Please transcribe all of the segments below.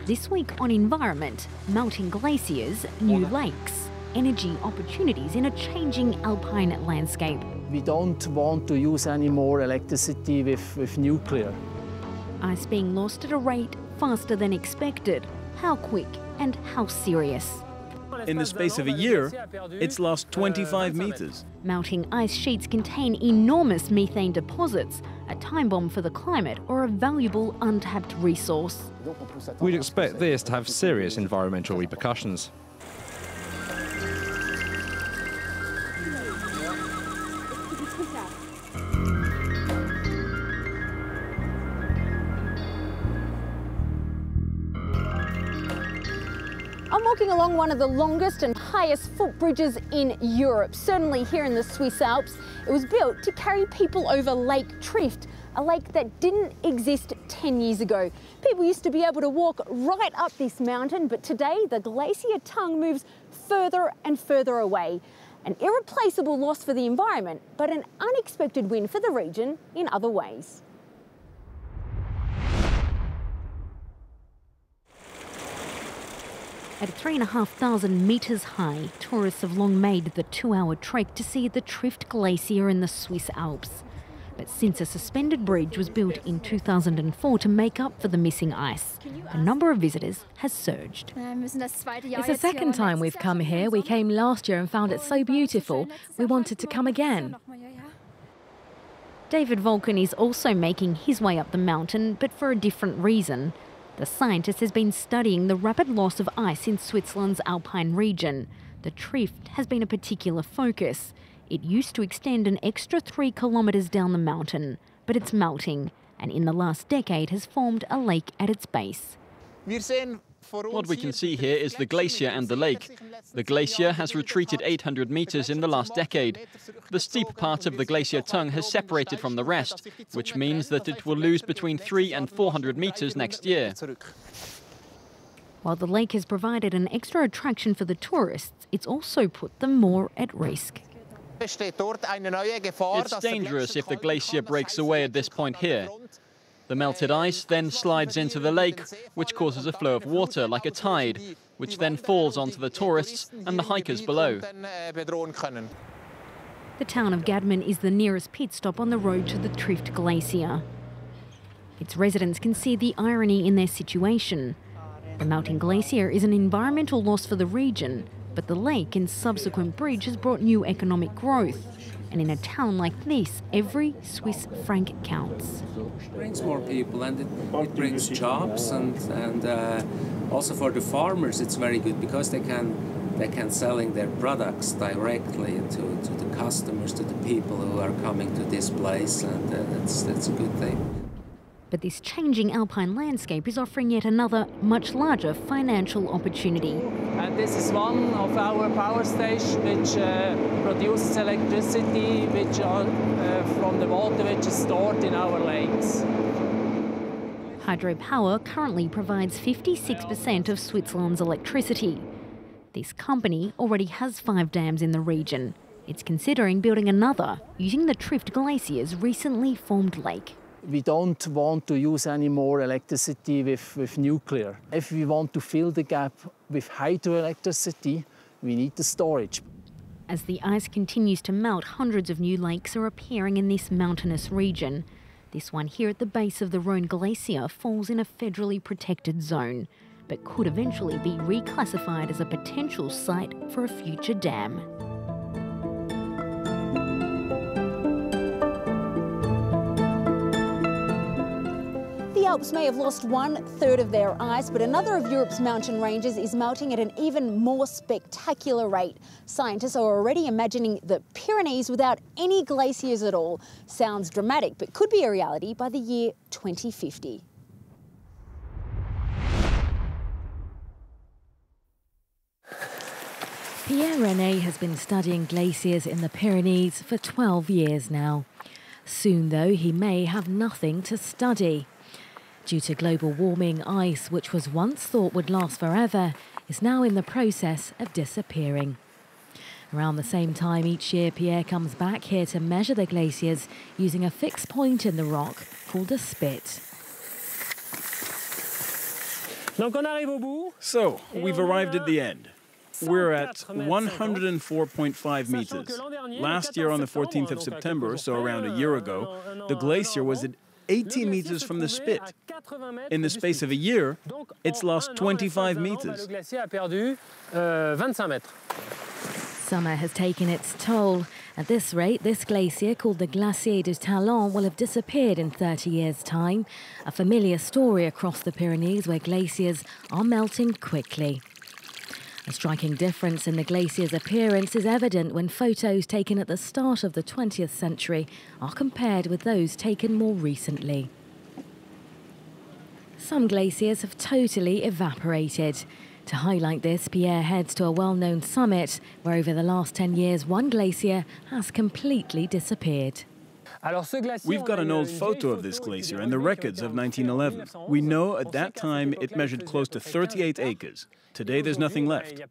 This week on Environment, melting glaciers, new lakes, energy opportunities in a changing alpine landscape. We don't want to use any more electricity with nuclear. Ice being lost at a rate faster than expected. How quick and how serious? In the space of a year, it's lost 25 meters. Melting ice sheets contain enormous methane deposits, a time bomb for the climate or a valuable untapped resource. We'd expect this to have serious environmental repercussions. I'm walking along one of the longest and highest footbridges in Europe, certainly here in the Swiss Alps. It was built to carry people over Lake Trift, a lake that didn't exist 10 years ago. People used to be able to walk right up this mountain, but today the glacier tongue moves further and further away. An irreplaceable loss for the environment, but an unexpected win for the region in other ways. At 3,500 metres high, tourists have long made the 2-hour trek to see the Trift Glacier in the Swiss Alps. But since a suspended bridge was built in 2004 to make up for the missing ice, the number of visitors has surged. It's the second time we've come here. We came last year and found it so beautiful. We wanted to come again. David Volken is also making his way up the mountain, but for a different reason. The scientist has been studying the rapid loss of ice in Switzerland's alpine region. The Trift has been a particular focus. It used to extend an extra 3 kilometres down the mountain, but it's melting, and in the last decade has formed a lake at its base. What we can see here is the glacier and the lake. The glacier has retreated 800 meters in the last decade. The steep part of the glacier tongue has separated from the rest, which means that it will lose between 300 and 400 meters next year. While the lake has provided an extra attraction for the tourists, it's also put them more at risk. It's dangerous if the glacier breaks away at this point here. The melted ice then slides into the lake, which causes a flow of water like a tide, which then falls onto the tourists and the hikers below. The town of Gadman is the nearest pit stop on the road to the Trift Glacier. Its residents can see the irony in their situation. The melting glacier is an environmental loss for the region, but the lake and subsequent bridge has brought new economic growth. And in a town like this, every Swiss franc counts. It brings more people and it brings jobs and also for the farmers it's very good because they can selling their products directly to the customers, to the people who are coming to this place, and that's a good thing. But this changing alpine landscape is offering yet another, much larger financial opportunity. And this is one of our power stations which produces electricity which are from the water which is stored in our lakes. Hydropower currently provides 56% of Switzerland's electricity. This company already has 5 dams in the region. It's considering building another, using the Trift Glacier's recently formed lake. We don't want to use any more electricity with nuclear. If we want to fill the gap with hydroelectricity, we need the storage. As the ice continues to melt, hundreds of new lakes are appearing in this mountainous region. This one here at the base of the Rhone Glacier falls in a federally protected zone, but could eventually be reclassified as a potential site for a future dam. The Alps may have lost 1/3 of their ice, but another of Europe's mountain ranges is melting at an even more spectacular rate. Scientists are already imagining the Pyrenees without any glaciers at all. Sounds dramatic, but could be a reality by the year 2050. Pierre René has been studying glaciers in the Pyrenees for 12 years now. Soon, though, he may have nothing to study. Due to global warming, ice, which was once thought would last forever, is now in the process of disappearing. Around the same time each year, Pierre comes back here to measure the glaciers using a fixed point in the rock called a spit. So, we've arrived at the end. We're at 104.5 meters. Last year on the 14th of September, so around a year ago, the glacier was at 80 meters from the spit. In the space of a year, it's lost 25 meters. Summer has taken its toll. At this rate, this glacier, called the Glacier du Talent, will have disappeared in 30 years' time. A familiar story across the Pyrenees where glaciers are melting quickly. A striking difference in the glacier's appearance is evident when photos taken at the start of the 20th century are compared with those taken more recently. Some glaciers have totally evaporated. To highlight this, Pierre heads to a well-known summit where over the last 10 years one glacier has completely disappeared. We've got an old photo of this glacier and the records of 1911. We know at that time it measured close to 38 acres. Today there's nothing left.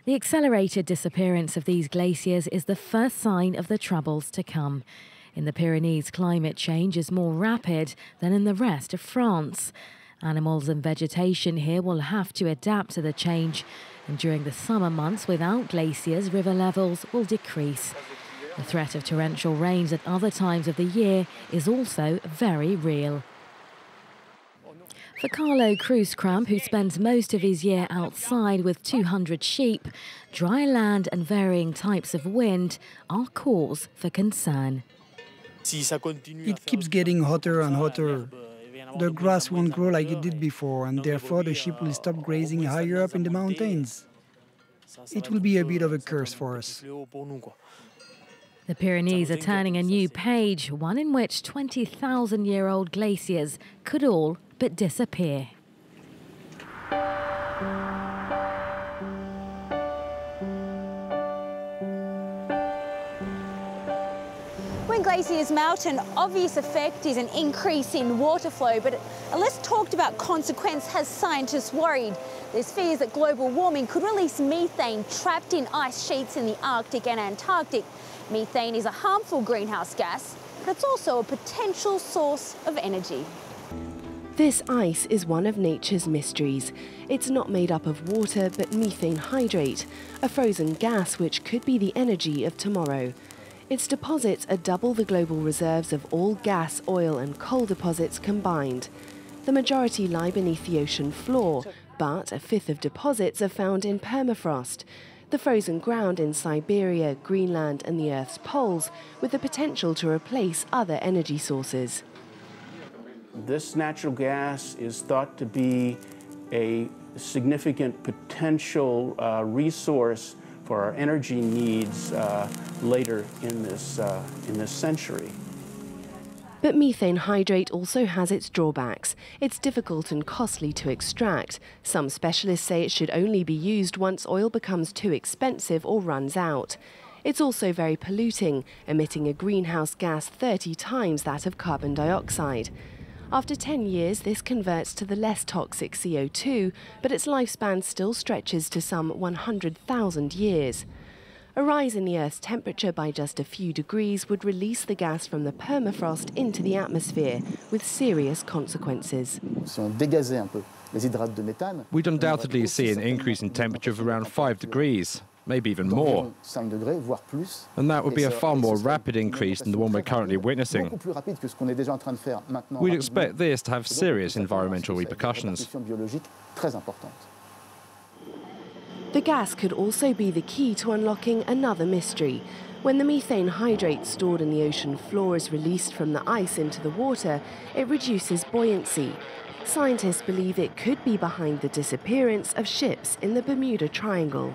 The accelerated disappearance of these glaciers is the first sign of the troubles to come. In the Pyrenees, climate change is more rapid than in the rest of France. Animals and vegetation here will have to adapt to the change, and during the summer months without glaciers, river levels will decrease. The threat of torrential rains at other times of the year is also very real. For Carlo Cruzcramp, who spends most of his year outside with 200 sheep, dry land and varying types of wind are cause for concern. It keeps getting hotter and hotter. The grass won't grow like it did before, and therefore the sheep will stop grazing higher up in the mountains. It will be a bit of a curse for us. The Pyrenees are turning a new page, one in which 20,000-year-old glaciers could all but disappear. When glaciers melt, an obvious effect is an increase in water flow, but a less talked about consequence has scientists worried. There's fears that global warming could release methane trapped in ice sheets in the Arctic and Antarctic. Methane is a harmful greenhouse gas, but it's also a potential source of energy. This ice is one of nature's mysteries. It's not made up of water, but methane hydrate, a frozen gas which could be the energy of tomorrow. Its deposits are double the global reserves of all gas, oil and coal deposits combined. The majority lie beneath the ocean floor, but a fifth of deposits are found in permafrost, the frozen ground in Siberia, Greenland and the Earth's poles, with the potential to replace other energy sources. This natural gas is thought to be a significant potential resource for our energy needs later in this century. But methane hydrate also has its drawbacks. It's difficult and costly to extract. Some specialists say it should only be used once oil becomes too expensive or runs out. It's also very polluting, emitting a greenhouse gas 30 times that of carbon dioxide. After 10 years, this converts to the less toxic CO2, but its lifespan still stretches to some 100,000 years. A rise in the Earth's temperature by just a few degrees would release the gas from the permafrost into the atmosphere, with serious consequences. We'd undoubtedly see an increase in temperature of around 5 degrees, maybe even more. And that would be a far more rapid increase than the one we're currently witnessing. We'd expect this to have serious environmental repercussions. The gas could also be the key to unlocking another mystery. When the methane hydrate stored in the ocean floor is released from the ice into the water, it reduces buoyancy. Scientists believe it could be behind the disappearance of ships in the Bermuda Triangle.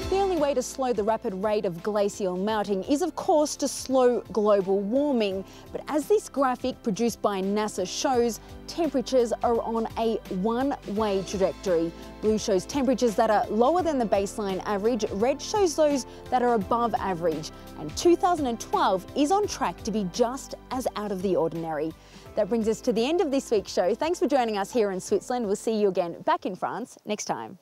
The only way to slow the rapid rate of glacial melting is, of course, to slow global warming. But as this graphic produced by NASA shows, temperatures are on a one-way trajectory. Blue shows temperatures that are lower than the baseline average, red shows those that are above average. And 2012 is on track to be just as out of the ordinary. That brings us to the end of this week's show. Thanks for joining us here in Switzerland. We'll see you again back in France next time.